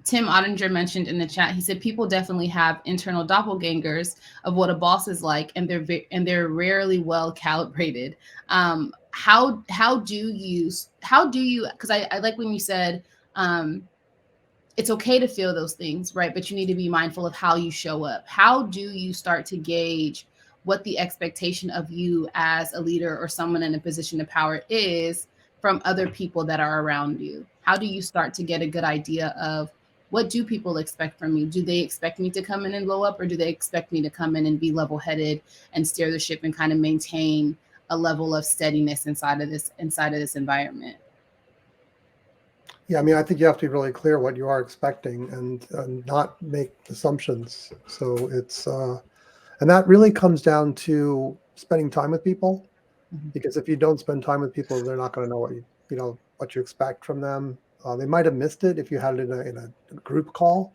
Tim Ottinger mentioned in the chat, he said people definitely have internal doppelgangers of what a boss is like, and they're rarely well calibrated. How do you, because I like when you said it's okay to feel those things, right? But you need to be mindful of how you show up. How do you start to gauge what the expectation of you as a leader or someone in a position of power is from other people that are around you? How do you start to get a good idea of what do people expect from me? Do they expect me to come in and blow up, or do they expect me to come in and be level-headed and steer the ship and kind of maintain a level of steadiness inside of this environment? Yeah, I mean, I think you have to be really clear what you are expecting and not make assumptions. So and that really comes down to spending time with people, because if you don't spend time with people, they're not going to know what you expect from them. They might have missed it if you had it in a group call.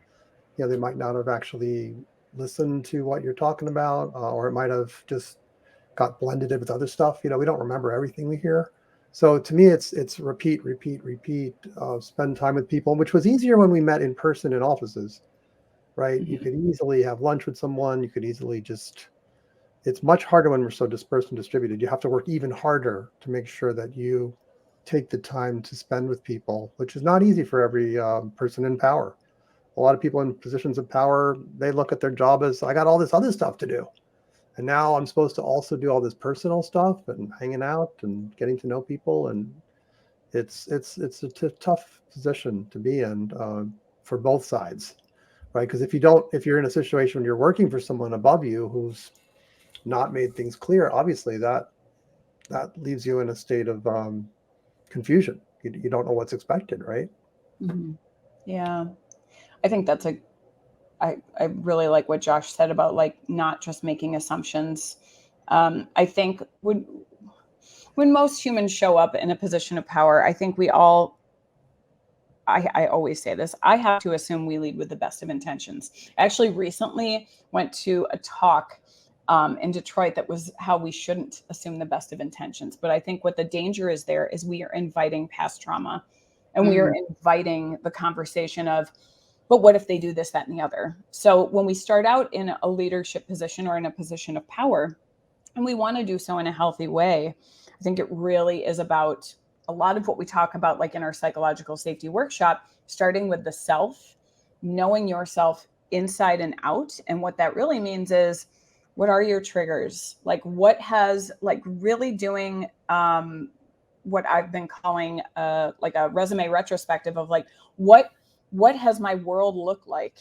They might not have actually listened to what you're talking about, or it might have just got blended in with other stuff. We don't remember everything we hear. So to me, it's repeat, repeat, repeat. Spend time with people, which was easier when we met in person in offices, right? You could easily have lunch with someone. You could easily it's much harder when we're so dispersed and distributed. You have to work even harder to make sure that you take the time to spend with people, which is not easy for every person in power. A lot of people in positions of power, they look at their job as, I got all this other stuff to do. And now I'm supposed to also do all this personal stuff and hanging out and getting to know people. And it's a tough position to be in for both sides, right? Because if you're in a situation when you're working for someone above you who's not made things clear, obviously that leaves you in a state of confusion. You don't know what's expected, right? Mm-hmm. Yeah, I think I really like what Josh said about like not just making assumptions. I think when most humans show up in a position of power, I think I always say this, I have to assume we lead with the best of intentions. I actually recently went to a talk in Detroit that was how we shouldn't assume the best of intentions. But I think what the danger is there is we are inviting past trauma, and we are inviting the conversation of, but what if they do this, that, and the other? So when we start out in a leadership position or in a position of power, and we want to do so in a healthy way, I think it really is about a lot of what we talk about, like in our psychological safety workshop, starting with the self, knowing yourself inside and out. And what that really means is, what are your triggers? Like what has, like really doing what I've been calling like a resume retrospective of like, what has my world looked like?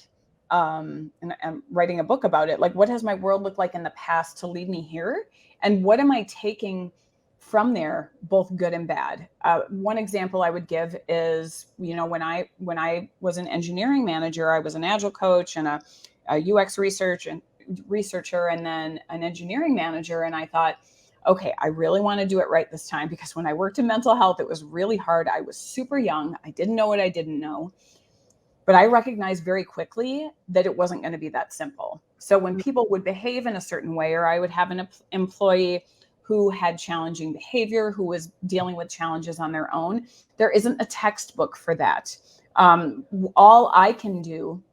And I'm writing a book about it. Like, what has my world looked like in the past to lead me here? And what am I taking from there, both good and bad? One example I would give is, when I was an engineering manager, I was an agile coach and a UX researcher and then an engineering manager. And I thought, okay, I really want to do it right this time, because when I worked in mental health, it was really hard. I was super young. I didn't know what I didn't know. But I recognized very quickly that it wasn't going to be that simple. So when people would behave in a certain way, or I would have an employee who had challenging behavior, who was dealing with challenges on their own, there isn't a textbook for that. All I can do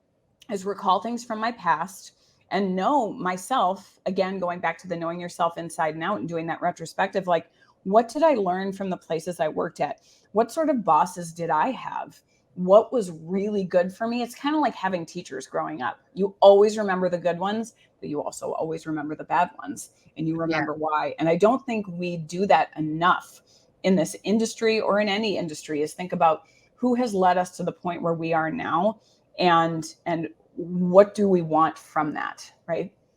is recall things from my past and know myself, again, going back to the knowing yourself inside and out and doing that retrospective, like, what did I learn from the places I worked at? What sort of bosses did I have? What was really good for me? It's kind of like having teachers growing up. You always remember the good ones, but you also always remember the bad ones, and you remember why. And I don't think we do that enough in this industry or in any industry, is think about who has led us to the point where we are now, and what do we want from that, right?